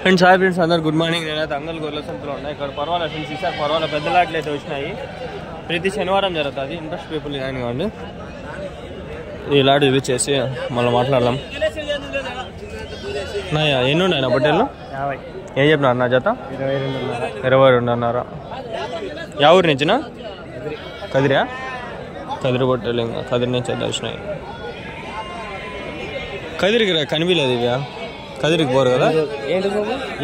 Friends hi friends అందరు good morning. నేనైతే అంగల్ గొర్రెల సంతలో ఉన్నాయి. ఇక్కడ పర్వాలేదు ఫ్రెండ్స్, ఈసారి పర్వాలేదు పెద్ద లాట్లు అయితే వచ్చినాయి. ప్రతి శనివారం జరుగుతుంది. ఇంట్రెస్ట్ పీపుల్ జాయిన్ కావండి. ఈ లాట్ చూపించేసి మళ్ళీ మాట్లాడదాం. ఎన్ని ఉన్నాయి నా బొట్టెల్లో? ఏం చెప్పినారు నా జత? 22.5. యా ఊరి నుంచినా? కదిరా? కదిరి బొట్టెలు ఇంకా కదిరి నుంచి అయితే వచ్చినాయి. కదిరికి కనిపించలేదు ఇవి. కదిరికి పోరు కదా.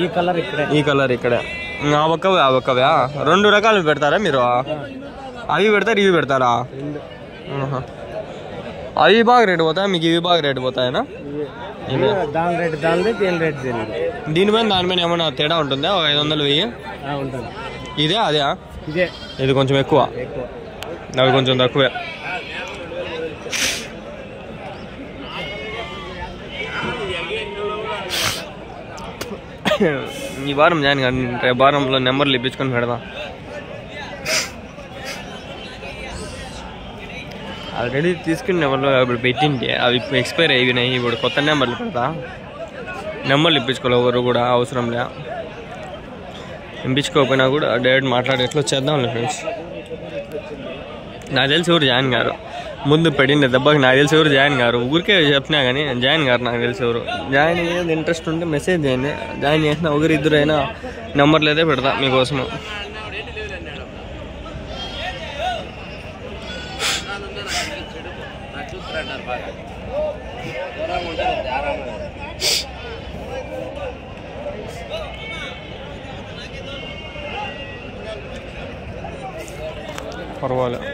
ఈ కలర్ ఇక్కడ ఆ ఒక్కవే 2 రకాలు పెడతారా మీరు? అవి పెడతారు ఇవి పెడతారా? అవి బాగా రేటు పోతాయి, మీకు ఇవి బాగా రేటు పోతాయనా? దీనిపైన దానిపైన ఏమైనా తేడా ఉంటుందా? 500 1000 ఇదే అదే? ఇది కొంచెం ఎక్కువ, అవి కొంచెం తక్కువే. ఈ వారం జాయిన్ కానీ రేపు వారంలో నెంబర్లు ఇప్పించుకొని పెడదాం. ఆల్రెడీ తీసుకుని నెంబర్లు ఇప్పుడు పెట్టింటే అవి ఎక్స్పైర్ అయిపోయినాయి. ఇప్పుడు కొత్త నెంబర్లు పెడతా. నెంబర్లు ఇప్పించుకోవాలి, ఎవరు కూడా అవసరం లే. ఇప్పించుకోకపోయినా కూడా డైరెక్ట్ మాట్లాడి ఎట్లా చేద్దాంలే ఫ్రెండ్స్. నాకు తెలిసి ఎవరు జాయిన్ గారు ముందు పెట్టిండే దెబ్బకి. నాకు తెలిసి ఎవరు జాయిన్ గారు, ఊరికే చెప్పినా కానీ జాయిన్ గారు. నాకు తెలిసి ఎవరు జాయిన్ అయ్యేది ఇంట్రెస్ట్ ఉంటే మెసేజ్ చేయండి. జాయిన్ చేసిన ఒకరిద్దరైనా నెంబర్లు అయితే పెడతా మీకోసము. పర్వాలేదు.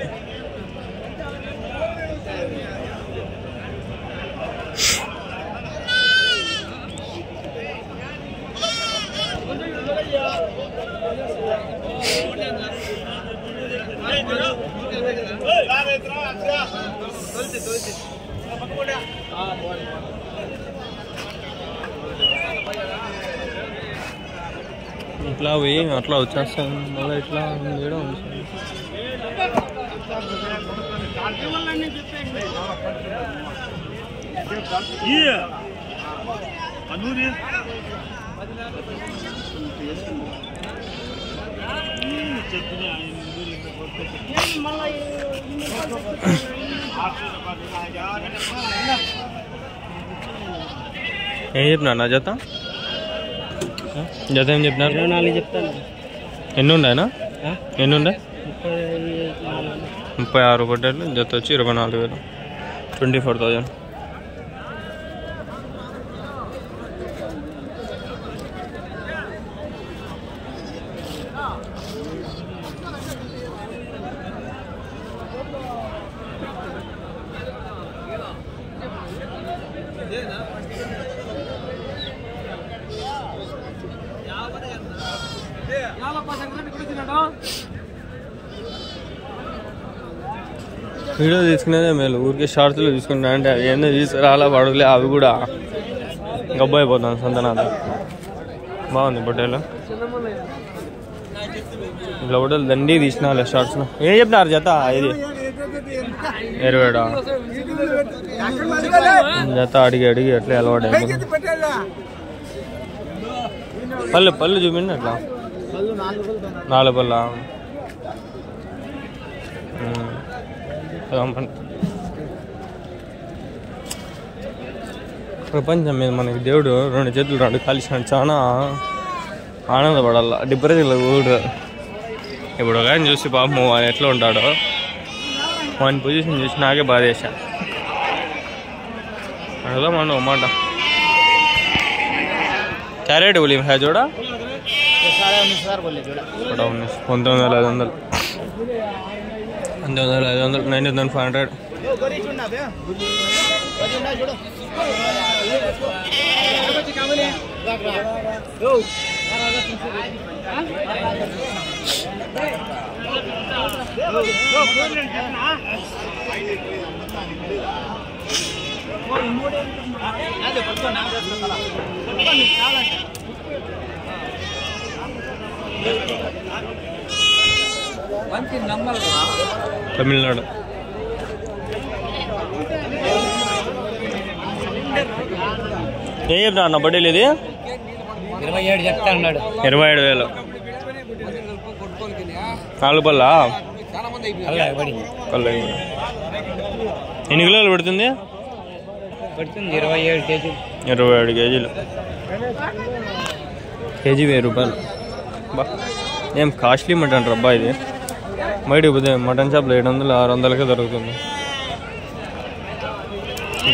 ఇట్లా పోయి అట్లా వచ్చేస్తాను మళ్ళీ ఇట్లా చేయడం. ఏం చెప్పినారు నా జత? జత ఏం చెప్పినారు? 24 చెప్తాను. ఎన్ని ఉన్నాయనా? ఎన్ని ఉన్నాయి? 36 బొట్టెలు. జత వచ్చి 24,000, 24,000. వీడియో తీసుకునేదే మేలు. ఊరికే షార్ట్స్లో తీసుకుంటా అంటే అవి ఏందో తీసుకురాలా పడలే. అవి కూడా గబ్బు అయిపోతాను సంతనాథ్. బాగుంది బొట్టేలు. ఇట్లా బొట్టలు దండి తీసినాలే షార్ట్స్లో. ఏం చెప్పినారు జత? ఇది 27. జత అడిగి అట్లా అలవాటు అయిపోయింది. పళ్ళు చూపిండి అట్లా 4 పళ్ళ. ప్రపంచం మీద మనకి దేవుడు 2 చేతులు 2 కలిసినాడు. చాలా ఆనందపడాల. డిప్రెషన్లో కూడా ఇప్పుడు కానీ చూసి పాపం ఆయన ఎట్లా ఉంటాడో వాని పొజిషన్ చూసి నాకే బాధ చేశా. అలా మనం మాట క్యారెట్ बोली है जोड़ा 19,500 9,500. తమిళనాడు. ఏం చెప్పినా అన్న బడ్డీలు ఇది 27 చెప్తా అన్నాడు. 27,000. 4 పళ్ళా? పళ్ళు. ఎన్ని కిలోలు పడుతుంది? 27 కేజీలు. 27 కేజీలు. కేజీ 1000 రూపాయలు. బా ఏం కాస్ట్లీ మటన్ రబ్బా ఇది. బయటకు పోతే మటన్ షాప్లో 700 600కే దొరుకుతుంది.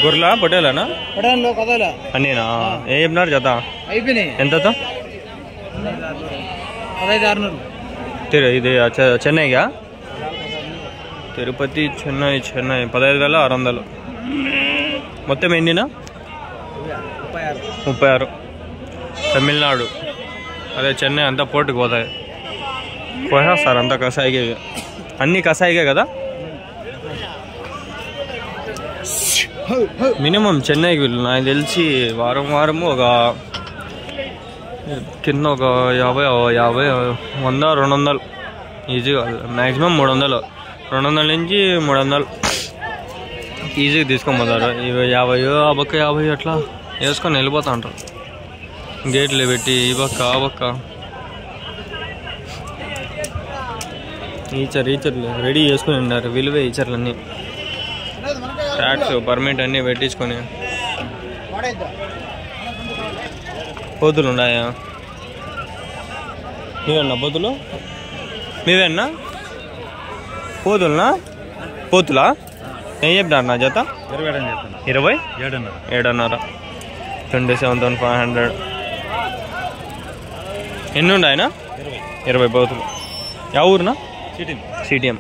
గొర్రెలా పొట్టేలానా? అన్నీనా? ఏం చెప్పినారు జత? ఎంత? 15,600. ఇది చెన్నైగా? తిరుపతి చెన్నై 15,600. మొత్తం ఎన్నినా? 36. తమిళనాడు అదే చెన్నై అంతా పోర్టుకు పోతాయి. పోసేస్తారు అంతా కషాయిగా. అన్నీ కషాయిగా కదా? మినిమం చెన్నైకి వీళ్ళు నాకు తెలిసి వారము ఒక కింద ఒక 50 100 200 ఈజీగా, మ్యాక్సిమం 300, 200 నుంచి 300 ఈజీగా తీసుకొని పోతారు. ఇవి 50 ఆ పక్క 50 అట్లా వేసుకొని వెళ్ళిపోతా ఉంటారు. గేట్లు పెట్టి ఈ పక్క ఆ పక్క ఈచర్లు రెడీ చేసుకుని ఉన్నారు. విలువే ఈచర్లన్నీ, ట్యాక్స్ పర్మిట్ అన్నీ పెట్టించుకొని. పోతులు ఉన్నాయా? మీవేనా పోతులు? మీవేనా పోతులనా? పోతులా? ఏం చెప్పినారు నా జత? 27,500. 27,500. ఎన్ని ఉన్నాయన? 20 పోతులు. యా ఊరునా? సిటిఎం.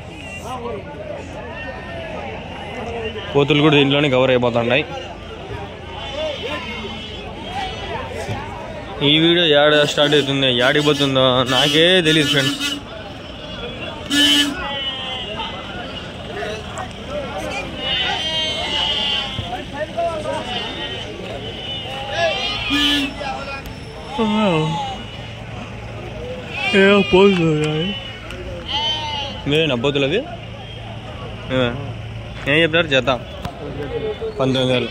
పోతులు కూడా దీంట్లోనే కవర్ అయిపోతున్నాయి. ఈ వీడియో యాడ స్టార్ట్ అవుతుంది, యాడికి పోతుందో నాకే తెలియదు ఫ్రెండ్స్. మీరేనా పోతులు అవి? ఏం చెప్పారు జత? 19,000.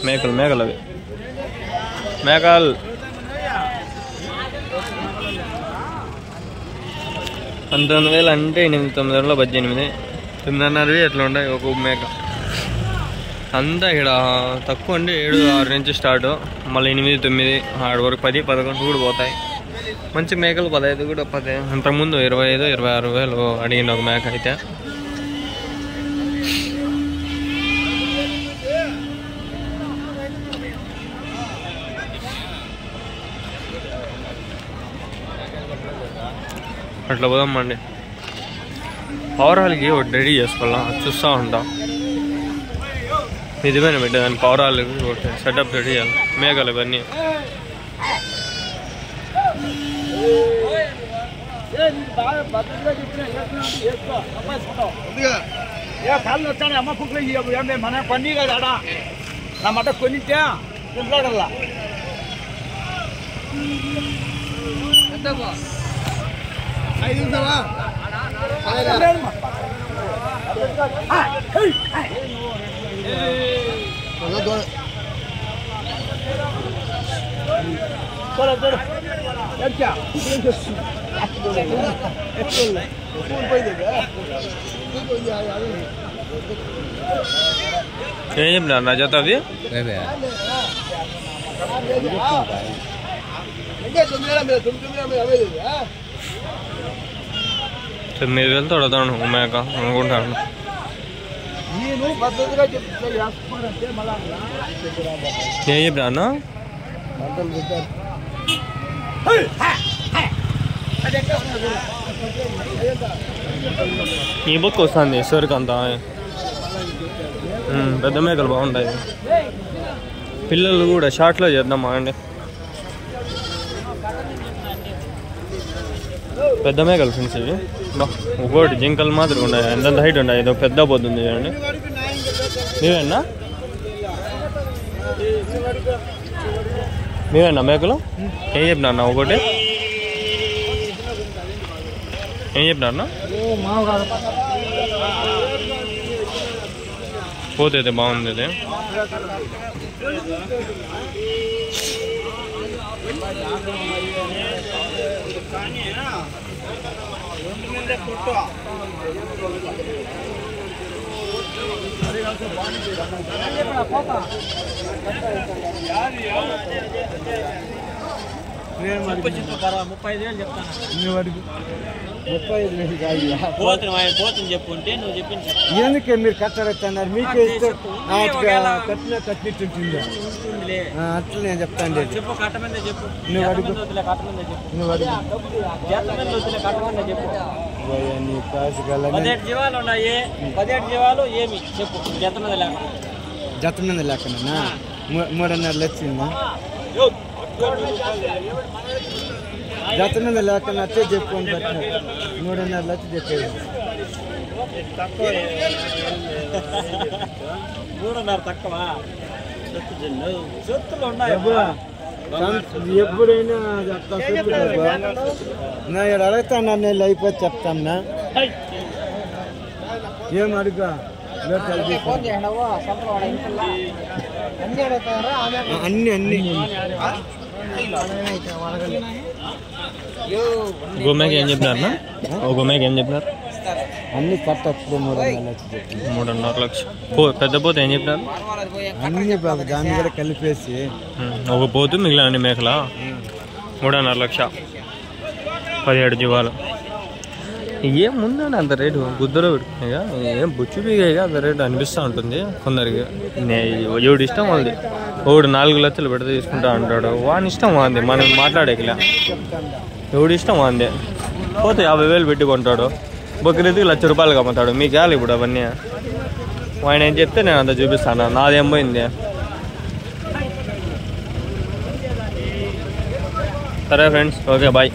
మేకలు అవి మేకలు. 19,000 అంటే 8,900 18, 9,500 ఎట్లా ఉంటాయి ఒక మేక. అంతా ఇక్కడ తక్కువ అంటే 7, 6 నుంచి స్టార్ట్, మళ్ళీ 8, 9 ఆడ వరకు 10, 11 కూడా పోతాయి. మంచి మేకలు 15 కూడా 10. అంతకుముందు 25, 26,000 అడిగిన ఒక మేక అయితే. అట్లా పోదామండి. పవరాలకి ఒకటి రెడీ చేసుకోవాలా, చూస్తూ ఉంటాం. నిజమైన బిడ్డ దాని పవరాలకి ఒకటి సెటప్ రెడీ చేయాలి. మేఘాలు ఇవన్నీ కాళ్ళు వచ్చాను. అమ్మ కుక్కలు మన పన్నీ కదా నా మాట కొనిచ్చా తింటాడల్లా. ఏం చెప్పినారు నా జత అవి? 9,000 తొడతాను మేక అనుకుంటాను. ఏం చెప్పినా అన్న? ఈ బుక్ వస్తుంది సరుకు అంతా. పెద్ద మేకలు బాగుంటాయి. పిల్లలు కూడా షార్ట్లో చేద్దామా అండి? పెద్ద మేకలు ఫ్రెండ్స్ ఇవి. ఒకటి జింకలు మాత్రం ఉన్నాయి. ఎంత హైట్ ఉన్నాయి. ఇదో పెద్ద పోతుంది చూడండి. మీవేనా మేకలు? ఏం చెప్పినా అన్న? ఒకటి ఏం చెప్పినా అన్న? పోతే బాగుంది. ఇది చెప్పుంటే నువ్వు చెప్పింది ఎందుకే మీరు కట్టడన్నారు మీకే కట్టినట్టుంటుందా అట్లా నేను చెప్తాను చెప్పు కట్టమందే చెప్పు నువ్వు అడుగు కట్టమందే చెప్పు నువ్వు అడుగు కట్టమందే చెప్పు నీ కాసు గల 17 జీవాలు ఉన్నాయి 17 జీవాలు ఏమి చెప్పు జత మీద లేక జత మీద లేకనా 3.5 లక్షలు జత మీద లేకుండా అట్టే చెప్పుకొని పెట్టిన 3.5 లక్షలు చెప్పేది 3.5 తక్కువ చెత్తులు ఉన్నాయి ఎప్పుడైనా చెప్తా నా ఇక్కడ అడుగుతాను నేను అయిపోతే చెప్తాన్నా ఏం అడుగా అన్ని అన్ని గోమేకి ఏం చెప్పినారు ఓ గోమేకి ఏం చెప్పినారు అన్ని కట్టప్పుడు 3.5 లక్షలు పెద్ద పోతే ఏం చెప్పినారు అన్ని బాబు దాన్ని కూడా కలిపేసి ఒక పోతు మిగిలిన అన్ని మేకల 3.5 లక్ష 17 జీవాలు ఏం ముందండి అంత రేటు గుద్దలో పెట్టుకునేగా ఏం బుచ్చు బీగా అంత రేటు అనిపిస్తూ ఉంటుంది కొందరికి ఎవడు ఇష్టం వాళ్ళది ఒకడు 4 లక్షలు పెడితే తీసుకుంటా అంటాడు వాని ఇష్టం వాంది మనం మాట్లాడేకిలా ఎవడు ఇష్టం వాంది పోతే 50,000 పెట్టి కొంటాడు బొక్కరీతికి ₹1,00,000 అమ్ముతాడు మీకు కాదు ఇప్పుడు అవన్నీ ఆయన ఏం చెప్తే నేను అంత చూపిస్తాను నాదేం పోయింది సరే ఫ్రెండ్స్ ఓకే బాయ్